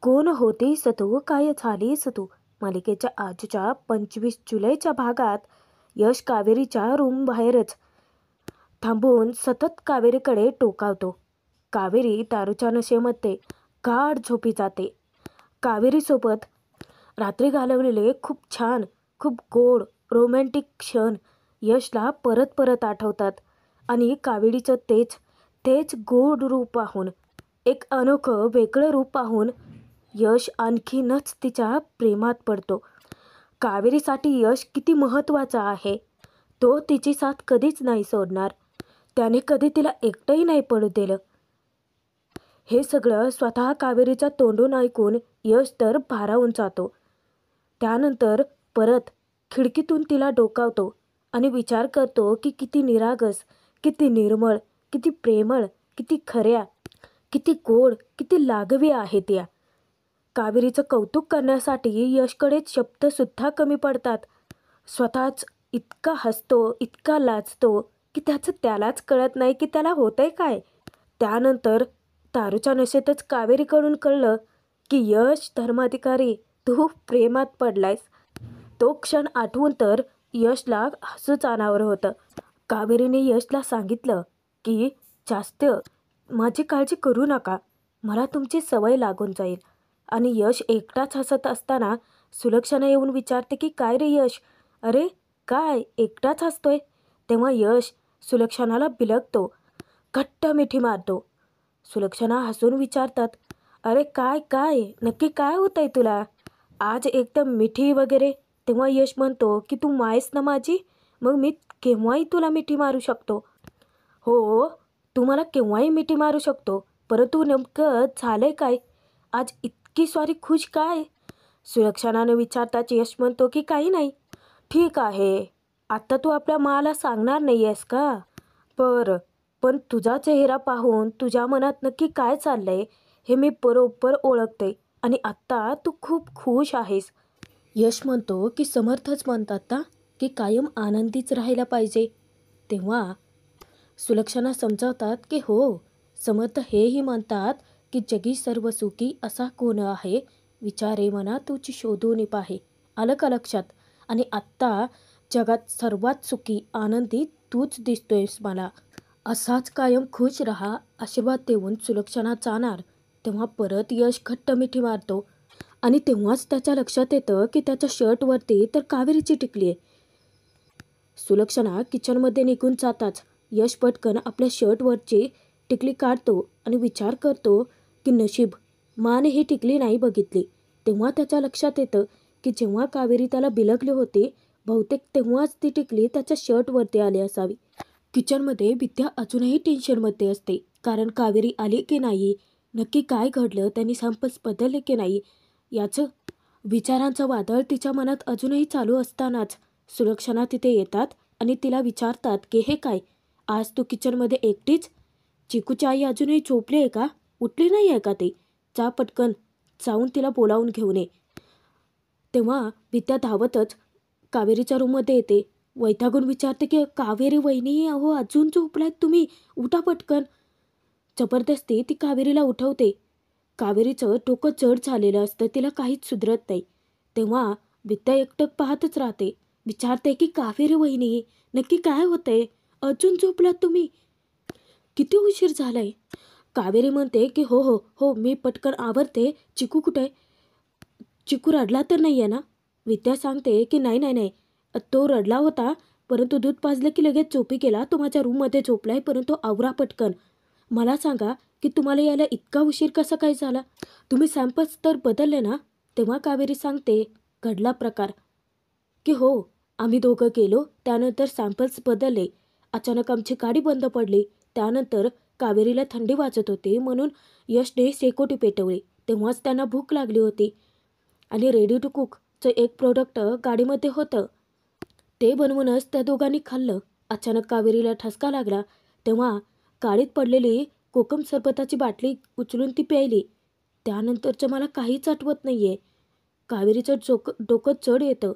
कोण होतीस तू, काय झालीस तू मालिकेच्या आजच्या 25 जुलैच्या भागात यश कावेरीच्या रूम बाहेरच थांबून सतत कावेरीकडे टोकावतो. कावेरी दारूच्या नशेमध्ये गाढ झोपी जाते. कावेरीसोबत रात्री घालवलेले खूप छान, खूप गोड रोमॅन्टिक क्षण यशला परत परत आठवतात आणि कावेरीचं तेच तेच गोड रूप पाहून, एक अनोखं वेगळं रूप पाहून यश आणखीनच तिच्या प्रेमात पडतो. कावेरीसाठी यश किती महत्त्वाचा आहे. तो तिची साथ कधीच नाही सोडणार. त्याने कधी तिला एकटंही नाही पडू दिलं. हे सगळं स्वतः कावेरीच्या तोंडून ऐकून यश तर भारावून जातो. त्यानंतर परत खिडकीतून तिला डोकावतो आणि विचार करतो की किती निरागस, किती निर्मळ, किती प्रेमळ, किती खऱ्या, किती गोड, किती लागवी आहे त्या. कावेरीचं कौतुक करण्यासाठी यशकडे शब्दसुद्धा कमी पडतात. स्वतःच इतका हसतो, इतका लाजतो की त्याचं त्यालाच कळत नाही की त्याला होतंय काय. त्यानंतर दारूच्या नशेतच कावेरीकडून कळलं की यश धर्माधिकारी, तू प्रेमात पडलायस. तो क्षण आठवून तर यशला हसूच अनावर होतं. कावेरीने यशला सांगितलं की जास्त माझी काळजी करू नका, मला तुमची सवय लागून जाईल. आणि यश एकटाच हसत असताना सुलक्षणा येऊन विचारते की काय रे यश, अरे काय एकटाच हसतोय. तेव्हा यश सुलक्षणाला बिलगतो, घट्ट मिठी मारतो. सुलक्षणा हसून विचारतात, अरे काय काय नक्की काय होतंय तुला आज एकदम मिठी वगैरे. तेव्हा यश म्हणतो की तू मायस ना माझी, मग मी केव्हाही तुला मिठी मारू शकतो. हो, तू मला केव्हाही मिठी मारू शकतो, परंतु नेमकं झालंय काय आज इतकी स्वारी खुश काय. सुलक्षणाने विचारताच यश म्हणतो की काही नाही. ठीक आहे, आत्ता तू आपल्या माला सांगणार नाही आहेस का. बरं, पण तुझा चेहरा पाहून तुझ्या मनात नक्की काय चाललंय हे मी बरोबर ओळखते आणि आत्ता तू खूप खुश आहेस. यश म्हणतो की समर्थच म्हणतात ना की कायम आनंदीच राहायला पाहिजे. तेव्हा सुलक्षणा समजावतात की हो, समर्थ हेही म्हणतात की जगी सर्व सुखी असा कोण आहे, विचारे मना तुझी शोधून पाहे. आलं का लक्षात. आणि आत्ता जगात सर्वात सुखी आनंदी तूच दिसतोयस मला. असाच कायम खुश राहा आशीर्वाद देऊन सुलक्षणा जाणार. तेव्हा परत यश घट्ट मिठी मारतो आणि तेव्हाच त्याच्या लक्षात येतं की त्याच्या शर्टवरती तर कावेरीची टिकली आहे. सुलक्षणा किचनमध्ये निघून जाताच यश पटकन आपल्या शर्टवरची टिकली काढतो आणि विचार करतो की नशीब माने ही टिकली नाही बघितली. तेव्हा त्याच्या लक्षात येतं की जेव्हा कावेरी त्याला बिलगली होती बहुतेक तेव्हाच ती टिकली त्याच्या शर्टवरती आली असावी. किचनमध्ये विद्या अजूनही टेन्शनमध्ये असते, कारण कावेरी आली की नाही, नक्की काय घडलं, त्यांनी सॅम्पल्स बदलले की नाही याचं विचारांचं वादळ तिच्या मनात अजूनही चालू असतानाच सुलक्षणा तिथे येतात आणि तिला विचारतात की हे काय, आज तू किचनमध्ये एकटीच. चिकूची आई अजूनही झोपली आहे का, उठली नाही आहे का ती, जा पटकन जाऊन तिला बोलावून घेऊन ये. तेव्हा विद्या धावतच कावेरीच्या रूममध्ये येते. वैतागून विचारते की कावेरी वहिनी, अहो अजून झोपलायत तुम्ही, उठा पटकन. जबरदस्ती ती कावेरीला उठवते. कावेरीचं डोकं जड झालेलं असतं, तिला काहीच सुधरत नाही. तेव्हा विद्या एकटक पाहतच राहते. विचारते की कावेरी वहिनी नक्की काय होतंय, अजून झोपलात तुम्ही, किती उशीर झालाय. कावेरी म्हणते की हो हो हो मी पटकन आवरते. चिकू कुठे, चिकू रडला तर नाही आहे ना. विद्या सांगते की नाही नाही नाही, तो रडला होता परंतु दूध पाजलं की लगेच झोपी गेला. तो माझ्या रूममध्ये झोपलाय, परंतु आवरा पटकन. मला सांगा की तुम्हाला यायला इतका उशीर कसा काय झाला, तुम्ही सॅम्पल्स तर बदलले ना. तेव्हा कावेरी सांगते घडला प्रकार की हो, आम्ही दोघं गेलो, त्यानंतर सॅम्पल्स बदलले. अचानक आमची गाडी बंद पडली. त्यानंतर कावेरीला थंडी वाजत होती म्हणून यशने शेकोटी पेटवली. तेव्हाच त्यांना भूक लागली होती आणि रेडी टू कुकचं एक प्रोडक्ट गाडीमध्ये होतं, ते बनवूनच त्या दोघांनी खाल्लं. अचानक कावेरीला ठसका लागला. तेव्हा गाडीत पडलेली कोकम सरबताची बाटली उचलून ती प्यायली. त्यानंतरचं मला काहीच आठवत नाही आहे. कावेरीचं डोकं जड येतं.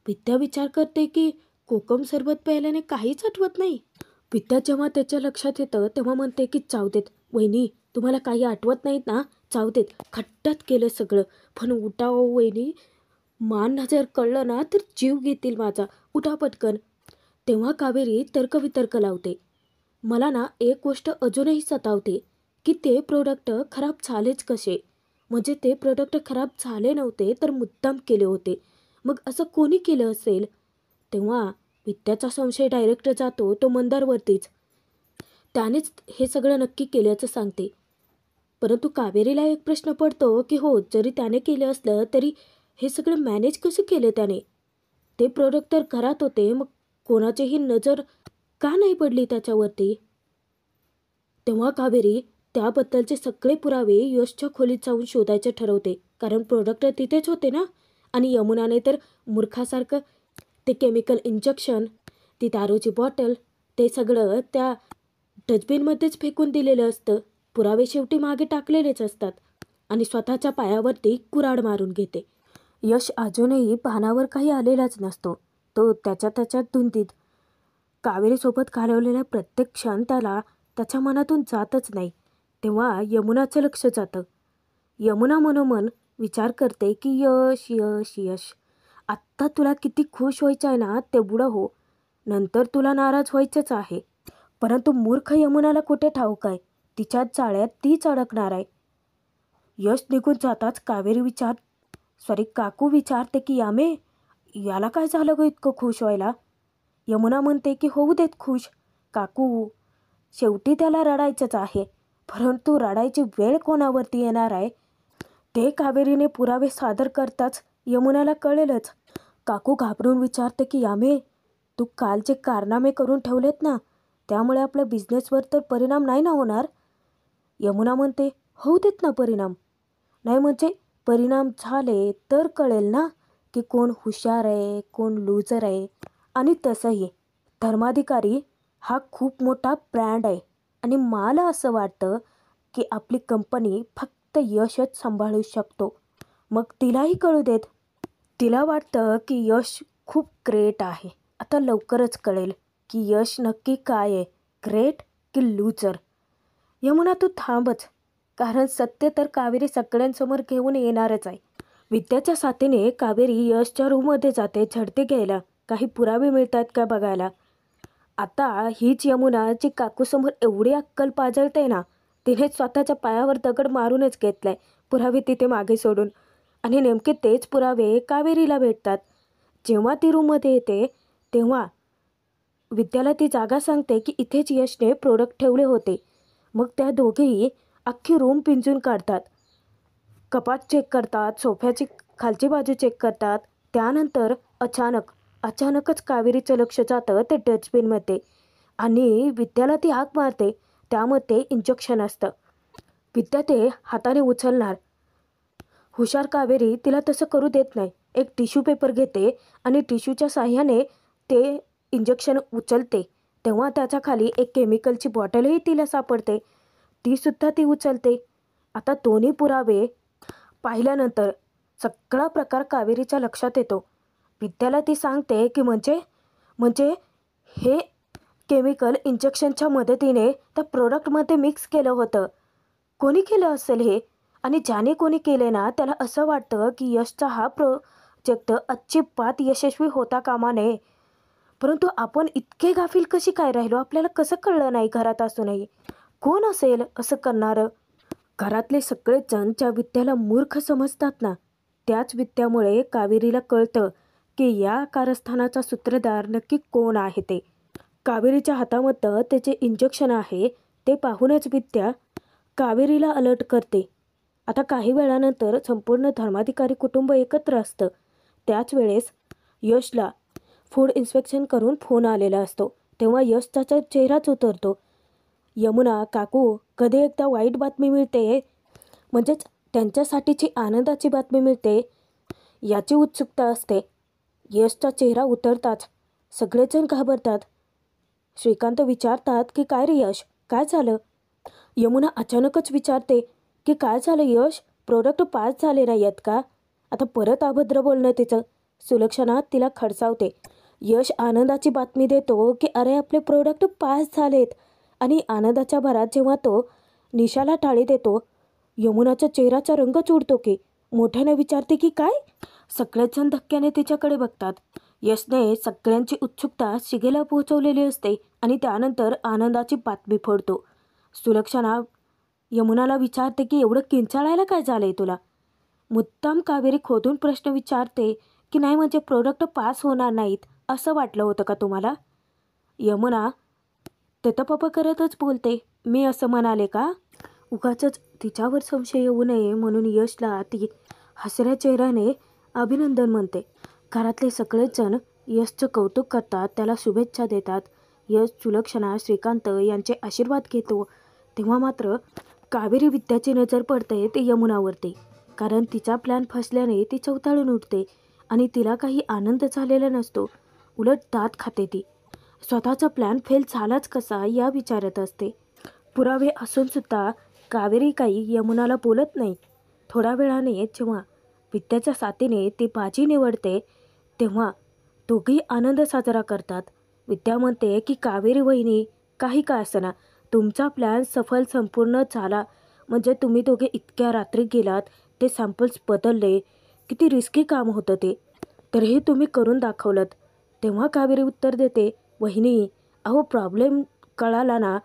विद्या विचार करते की कोकम सरबत प्यायल्याने काहीच आठवत नाही. विद्या जेव्हा त्याच्या लक्षात येतं तेव्हा म्हणते की जाऊ देत वहिनी, तुम्हाला काही आठवत नाहीत ना, जाऊ देत, खड्ड्यात केलं सगळं, पण उठा ओ वहिनी, मान जर कळलं ना तर जीव घेतील माझा, उठा पटकन. तेव्हा कावेरी तर्कवितर्क लावते. मला ना एक गोष्ट अजूनही सतावते की ते प्रोडक्ट खराब झालेच कसे. म्हणजे ते प्रोडक्ट खराब झाले नव्हते तर मुद्दाम केले होते. मग असं कोणी केलं असेल? तेव्हा विद्याचा संशय डायरेक्ट जातो तो मंदारवरतीच. त्यानेच हे सगळं नक्की केल्याचं सांगते. परंतु कावेरीला एक प्रश्न पडतो की हो, जरी त्याने केलं असलं तरी हे सगळं मॅनेज कसं केलं त्याने? ते प्रोडक्ट तर घरात होते, मग कोणाचीही नजर का नाही पडली त्याच्यावरती? तेव्हा कावेरी त्याबद्दलचे सगळे पुरावे यशच्या खोलीत जाऊन शोधायचे ठरवते, कारण प्रोडक्ट तिथेच होते ना. आणि यमुनाने तर मूर्खासारखं ते केमिकल इंजेक्शन, ती दारूची बॉटल, ते सगळं त्या डस्टबिनमध्येच फेकून दिलेलं असतं. पुरावे शेवटी मागे टाकलेलेच असतात आणि स्वतःच्या पायावरती कुऱ्हाड मारून घेते. यश अजूनही भानावर काही आलेलाच नसतो. तो त्याच्यात धुंदीत कावेरीसोबत घालवलेला प्रत्येक क्षण त्याला त्याच्या मनातून जातच नाही. तेव्हा यमुनाचं लक्ष जातं. यमुना मनोमन विचार करते की यश यश यश, आत्ता तुला किती खुश व्हायचं आहे ना तेवढं हो, नंतर तुला नाराज व्हायचंच आहे. परंतु मूर्ख यमुनाला कुठे ठाऊक आहे, तिच्याच जाळ्यात तीच अडकणार आहे. यश निघून जाताच काकू विचारते की यामे, याला काय झालं ग इतकं खुश व्हायला? यमुना म्हणते की होऊ देत खुश काकू, शेवटी त्याला रडायचंच आहे. परंतु रडायची वेळ कोणावरती येणार आहे ते कावेरीने पुरावे सादर करताच यमुनाला कळेलच. काकू घाबरून विचारते की यामे, तू काल जे कारनामे करून ठेवलेत ना, त्यामुळे आपल्या बिझनेसवर तर परिणाम नाही ना होणार? यमुना म्हणते होऊ देत ना परिणाम. नाही म्हणजे परिणाम झाले तर कळेल ना की कोण हुशार आहे, कोण लूजर आहे. आणि तसंही धर्माधिकारी हा खूप मोठा ब्रँड आहे आणि मला असं वाटतं की आपली कंपनी फक्त यशच सांभाळू शकतो. मग तिलाही कळू देत. तिला वाटतं की यश खूप ग्रेट आहे. आता लवकरच कळेल की यश नक्की काय आहे, ग्रेट की लूजर. यमुना तू थांबच, कारण सत्य तर कावेरी सगळ्यांसमोर घेऊन येणारच आहे. विद्याच्या साथीने कावेरी यशच्या रूममध्ये जाते झडती घ्यायला, काही पुरावे मिळतात का बघायला. आता हीच यमुना जी काकूसमोर एवढी अक्कल पाजळते ना, तिने स्वतःच्या पायावर दगड मारूनच घेतलाय पुरावे तिथे मागे सोडून. आणि नेमके तेच पुरावे कावेरीला भेटतात. जेव्हा ती रूममध्ये येते तेव्हा विद्याला ती जागा सांगते की इथेच यशने प्रोडक्ट ठेवले होते. मग त्या दोघेही अख्खी रूम पिंजून काढतात, कपाट चेक करतात, सोफ्याची खालची बाजू चेक करतात. त्यानंतर अचानकच कावेरीचं लक्ष जातं ते डस्टबिनमध्ये आणि विद्याला ती हाक मारते. त्यामध्ये इंजेक्शन असतं. विद्या ते हाताने उचलणार. हुशार कावेरी तिला तसं करू देत नाही. एक टिश्यू पेपर घेते आणि टिश्यूच्या साह्याने ते इंजेक्शन उचलते. तेव्हा त्याच्या खाली एक केमिकलची बॉटलही तिला सापडते. तीसुद्धा ती उचलते. आता दोन्ही पुरावे पाहिल्यानंतर सगळा प्रकार कावेरीच्या लक्षात येतो. विद्याला ती सांगते की म्हणजे हे केमिकल इंजेक्शनच्या मदतीने त्या प्रोडक्टमध्ये मिक्स केलं होतं. कोणी केलं असेल हे? आणि ज्याने कोणी केले ना, त्याला असं वाटतं की यशचा हा प्रोजेक्ट अजिबात यशस्वी होता कामा नये. परंतु आपण इतके गाफील कशी काय राहिलो? आपल्याला कसं कळलं नाही घरात असूनही? कोण असेल असं करणारं? घरातले सगळेच जण ज्या विद्याला मूर्ख समजतात ना, त्याच विद्यामुळे कावेरीला कळतं की या कारस्थानाचा सूत्रधार नक्की कोण आहे ते. कावेरीच्या हातामध्ये त्याचे इंजेक्शन आहे ते पाहूनच विद्या कावेरीला अलर्ट करते. आता काही वेळानंतर संपूर्ण धर्माधिकारी कुटुंब एकत्र असतं. त्याच वेळेस यशला फूड इन्स्पेक्शन करून फोन आलेला असतो. तेव्हा यशचा चेहराच उतरतो. यमुना काकू, कधी एकदा वाईट बातमी मिळते, म्हणजेच त्यांच्यासाठीची आनंदाची बातमी मिळते याची उत्सुकता असते. यशचा चेहरा उतरताच सगळेजण घाबरतात. श्रीकांत विचारतात की काय रे यश, काय झालं? यमुना अचानकच विचारते की काय झालं यश, प्रोडक्ट पास झाले नाही आहेत का? आता परत अभद्र बोलणं तिचं. सुलक्षणा तिला खडसावते. यश आनंदाची बातमी देतो की अरे आपले प्रोडक्ट पास झालेत. आणि आनंदाच्या भरात जेव्हा तो निशाला टाळी देतो यमुनाच्या चेहऱ्याचा रंगच उडतो की. मोठ्याने विचारते की काय. सगळेच जण धक्क्याने तिच्याकडे बघतात. यशने सगळ्यांची उत्सुकता शिगेला पोहोचवलेली असते आणि त्यानंतर आनंदाची बातमी फोडतो. सुलक्षणा यमुनाला विचारते की एवढं किंचाळायला काय झालंय तुला. मुद्दाम कावेरी खोदून प्रश्न विचारते की नाही म्हणजे प्रोडक्ट पास होणार नाहीत असं वाटलं होतं का तुम्हाला. यमुना ततपप करतच बोलते, मी असं म्हणाले का. उगाचच तिच्यावर संशय येऊ नये म्हणून यशला ती हसऱ्या चेहऱ्याने अभिनंदन म्हणते. घरातले सगळेच जण यशचं कौतुक करतात, त्याला शुभेच्छा देतात. यश सुलक्षणा श्रीकांत यांचे आशीर्वाद घेतो. तेव्हा मात्र कावेरी विद्याची नजर पडते ते यमुनावरती. कारण तिचा प्लॅन फसल्याने ती चवताळून उठते आणि तिला काही आनंद झालेला नसतो. उलट दात खाते ती. स्वतःचा प्लॅन फेल झालाच कसा या विचारत असते. पुरावे असूनसुद्धा कावेरी काही यमुनाला बोलत नाही. थोड्या वेळाने जेव्हा विद्याच्या साथीने ती बाजी निवडते तेव्हा दोघी आनंद साजरा करतात. विद्या म्हणते की कावेरी वहिनी, काही का असेना तुमचा प्लॅन सफल संपूर्ण झाला. म्हणजे तुम्ही दोघे इतक्या रात्री गेलात, ते सॅम्पल्स बदलले, किती रिस्की काम होतं ते, तरीही तुम्ही करून दाखवलं. तेव्हा कावेरी उत्तर देते, वहिनी अहो प्रॉब्लेम कळाला ना,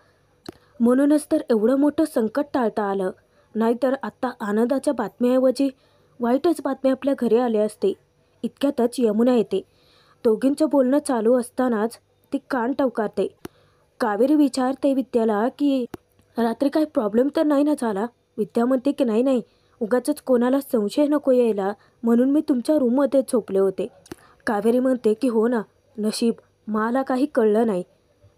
म्हणूनच तर एवढं मोठं संकट टाळता आलं. नाहीतर आत्ता आनंदाच्या बातम्याऐवजी वाईटच बातम्या आपल्या घरी आल्या असते. इतक्यातच यमुना येते. दोघींचं बोलणं चालू असतानाच ती कान टवकारते. कावेरी विचारते विद्याला की रात्री काही प्रॉब्लेम तर नाही ना झाला. विद्या म्हणते की नाही नाही, उगाचच कोणाला संशय नको यायला म्हणून मी तुमच्या रूममध्ये झोपले होते. कावेरी म्हणते की हो ना, नशीब मला काही कळलं नाही.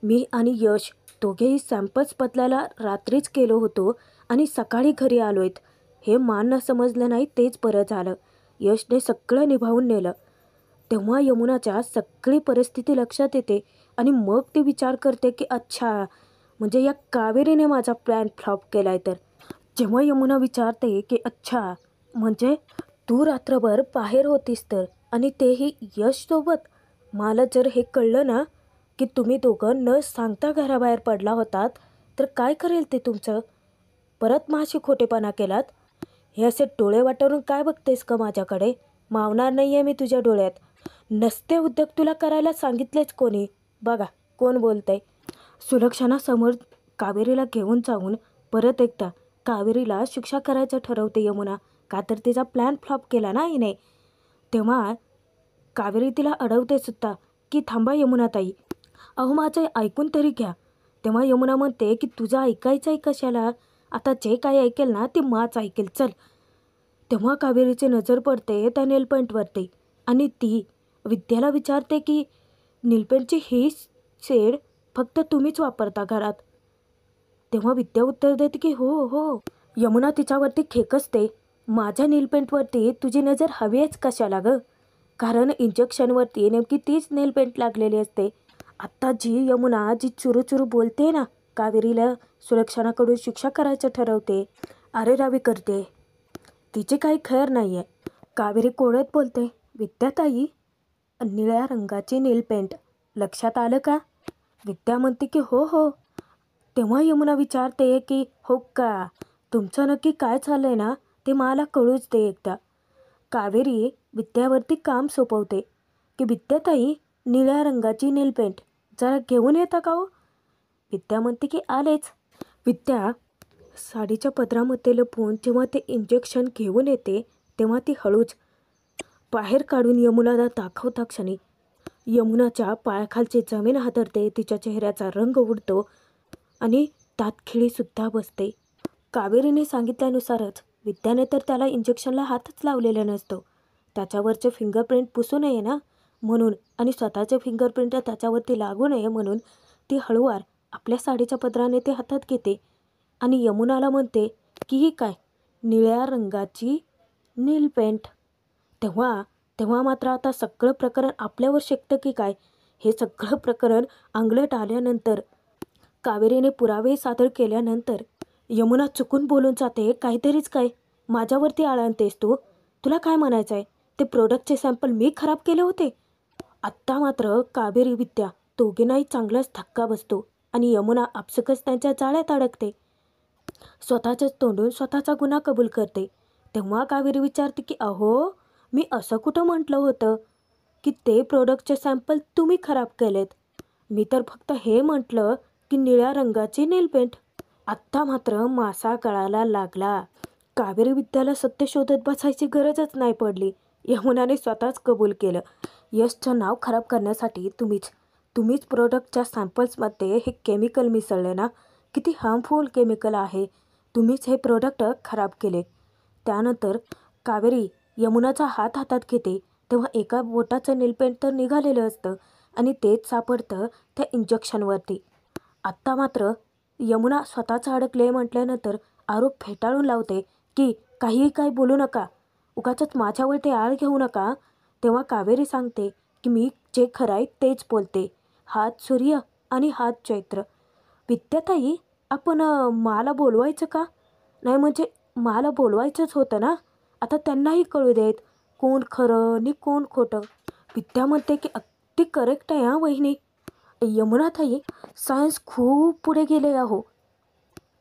मी आणि यश दोघेही सॅम्पल्स बदलायला रात्रीच गेलो होतो आणि सकाळी घरी आलोयत. हे मानणं समजलं नाही तेच बरं झालं. यशने सगळं निभावून नेलं. तेव्हा यमुनाच्या सगळी परिस्थिती लक्षात येते आणि मग ती विचार करते की अच्छा, म्हणजे या कावेरीने माझा प्लॅन फ्लॉप केलाय तर. जेव्हा यमुना विचारते की अच्छा म्हणजे तू रात्रभर बाहेर होतीस तर, आणि तेही यशसोबत, मला जर हे कळलं ना की तुम्ही दोघं न सांगता घराबाहेर पडला होतात तर काय करेल ते तुमचं. परत माझी खोटेपणा केलात. हे असे डोळे वाटवून काय बघतेस का माझ्याकडे. मावणार नाही आहे मी तुझ्या डोळ्यात. नसते उद्योग तुला करायला सांगितलेच कोणी. बघा कोण बोलतंय. सुलक्षणासमोर कावेरीला घेऊन जाऊन परत एकदा कावेरीला शिक्षा करायचं ठरवते यमुना, का तर तिचा प्लॅन फ्लॉप केला ना हिने. तेव्हा कावेरी तिला अडवते सुद्धा की थांबा यमुनाताई, अहो माझं ऐकून तरी घ्या. तेव्हा यमुना म्हणते की तुझं ऐकायचं आहे कशाला, आता जे काही ऐकेल ना ते माच ऐकेल, चल. तेव्हा कावेरीची नजर पडते त्या नेलपेंटवरती आणि ती विद्याला विचारते की नेलपेंटची ही शेड फक्त तुम्हीच वापरता घरात. तेव्हा विद्या उत्तर देते की हो हो. यमुना तिच्यावरती खेकसते, माझ्या नेलपेंटवरती तुझी नजर हवी आहेच कशाला गं, कारण इंजेक्शनवरती नेमकी तीच नेलपेंट लागलेली असते. आत्ता जी यमुना जी चुरूचुरू बोलते ना, कावेरीला सुलक्षणाकडून शिक्षा करायचं ठरवते, अरे रावी करते, तिची काही खैर नाही आहे. कावेरी कोळत बोलते, विद्याताई निळ्या रंगाची नेलपेंट, लक्षात आलं का. विद्या म्हणते की हो हो. तेव्हा यमुना विचारते की हो का, तुमचं नक्की काय चाललंय ना ते मला कळूच दे एकदा. कावेरी विद्यावरती काम सोपवते की विद्याताई निळ्या रंगाची नेलपेंट जरा घेऊन येता का हो. विद्या म्हणते की आलेच. विद्या साडीच्या पदरामध्ये लपवून जेव्हा ते इंजेक्शन घेऊन येते तेव्हा ती हळूच बाहेर काढून यमुनाला दाखवता क्षणी यमुनाच्या पायाखालची जमीन हादरते, तिच्या चेहऱ्याचा रंग उडतो आणि दातखिळीसुद्धा बसते. कावेरीने सांगितल्यानुसारच विद्याने तर त्याला इंजेक्शनला हातच लावलेला नसतो. त्याच्यावरचे फिंगरप्रिंट पुसू नये ना म्हणून, आणि स्वतःचे फिंगरप्रिंट त्याच्यावरती लागू नये म्हणून ती हळूवार आपल्या साडीच्या पदराने ते हातात घेते आणि यमुनाला म्हणते की ही काय, निळ्या रंगाची नेलपेंट. तेव्हा मात्र आता सगळं प्रकरण आपल्यावर शेकतं की काय. हे सगळं प्रकरण अंगलट आल्यानंतर, कावेरीने पुरावे सादर केल्यानंतर यमुना चुकून बोलून जाते, काहीतरीच काय, माझ्यावरती आळ आणतेस तू, तुला काय म्हणायचं आहे, ते प्रोडक्टचे सॅम्पल मी खराब केले होते. आत्ता मात्र कावेरी विद्या दोघींनाही चांगलाच धक्का बसतो आणि यमुना आपसुकच त्यांच्या जाळ्यात अडकते. स्वतःच्याच तोंडून स्वतःचा गुन्हा कबूल करते. तेव्हा कावेरी विचारते की अहो, मी असं कुठं म्हटलं होतं की ते प्रोडक्टचे सॅम्पल तुम्ही खराब केलेत. मी तर फक्त हे म्हटलं की निळ्या रंगाची नेलपेंट. आत्ता मात्र मासा कळायला लागला. कावेरी विद्याला सत्य शोधत बसायची गरजच नाही पडली. यमुनाने स्वतःच कबूल केलं. यशचं नाव खराब करण्यासाठी तुम्हीच प्रोडक्टच्या सॅम्पल्समध्ये हे केमिकल मिसळले ना. किती हार्मफुल केमिकल आहे. तुम्हीच हे प्रोडक्ट खराब केले. त्यानंतर कावेरी यमुनाचा हात हातात घेते तेव्हा एका बोटाचं नेलपेंट तर निघालेलं असतं आणि तेच सापडतं त्या इंजेक्शनवरती. आत्ता मात्र यमुना स्वतःच अडकले म्हटल्यानंतर आरोप फेटाळून लावते की काहीही काय बोलू नका, उगाचच माझ्यावरती आळ घेऊ नका. तेव्हा कावेरी सांगते की मी जे खरं आहे तेच बोलते. हात सूर्य आणि हात चैत्र. विद्याताई, आपण मला बोलवायचं का? नाही म्हणजे मला बोलवायचंच होतं ना. आता त्यांनाही कळू देत कोण खरं आणि कोण खोटं. विद्या म्हणते की अगदी करेक्ट आहे हां वहिनी. यमुनाताई, सायन्स खूप पुढे गेले आहो.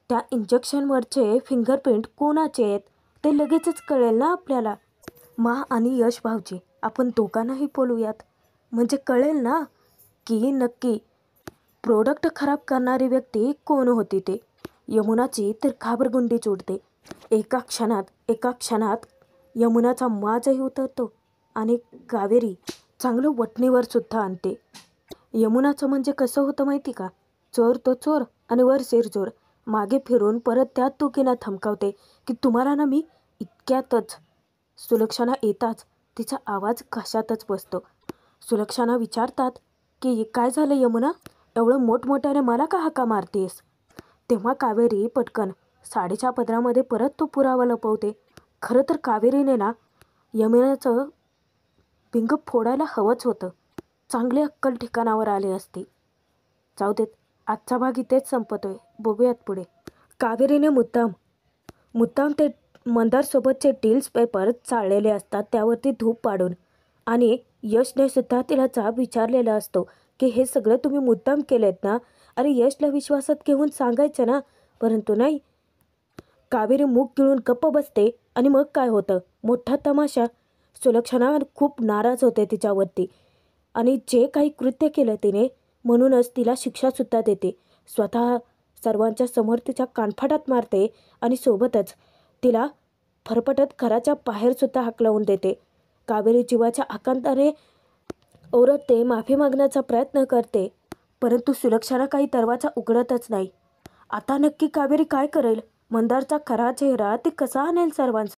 त्या इंजेक्शनवरचे फिंगरप्रिंट कोणाचे आहेत ते लगेचच कळेल ना आपल्याला. मा आणि यश भाऊजी, आपण दोघांनाही बोलूयात. म्हणजे कळेल ना की नक्की प्रोडक्ट खराब करणारी व्यक्ती कोण होती ते. यमुनाची तर घाबरगुंडीच उडते. एका क्षणात यमुनाचा माजही उतरतो आणि कावेरी चांगलं वठणीवर सुद्धा आणते. यमुनाचं म्हणजे कसं होतं माहिती का? चोर तो चोर आणि वर शिरजोर. मागे फिरून परत त्याच दोघींना धमकावते की तुम्हाला ना मी इतक्यातच. सुलक्षणा येताच तिचा आवाज घशातच बसतो. सुलक्षणा विचारतात की काय झालं यमुना, एवढं मोठमोठ्याने मला का हाका मारतेस? तेव्हा कावेरी पटकन साडीच्या पदरामध्ये परत तो पुरावा लपवते. खरं तर कावेरीने ना यमुनाचं पिंग फोडायला हवंच होतं. चांगले अक्कल ठिकाणावर आले असते. जाऊ देत, आजचा भाग इथेच संपतोय. बघूयात पुढे. कावेरीने मुद्दाम ते मंदारसोबतचे डील्स पेपर चाळलेले असतात त्यावरती धूप पाडून. आणि यशने सुद्धा तिला जाब विचारलेला असतो की हे सगळं तुम्ही मुद्दाम केलेत ना. अरे यशला विश्वासात घेऊन सांगायचं ना. परंतु नाही. कावेरी मूग गिळून गप्प बसते आणि मग काय होतं, मोठा तमाशा. सुलक्षणा खूप नाराज होते तिच्यावरती आणि जे काही कृत्य केलं तिने म्हणूनच तिला शिक्षासुद्धा देते. स्वतः सर्वांच्या समोर तिच्या कानफाटात मारते आणि सोबतच तिला फरफटत घराच्या बाहेरसुद्धा हाकलवून देते. कावेरी जीवाच्या आकांताने ओरडते, माफी मागण्याचा प्रयत्न करते. परंतु सुलक्षणा काही दरवाजा उघडतच नाही. आता नक्की कावेरी काय करेल? मंदारचा खरा चेहरा ती कसा आणेल सर्वांसमोर?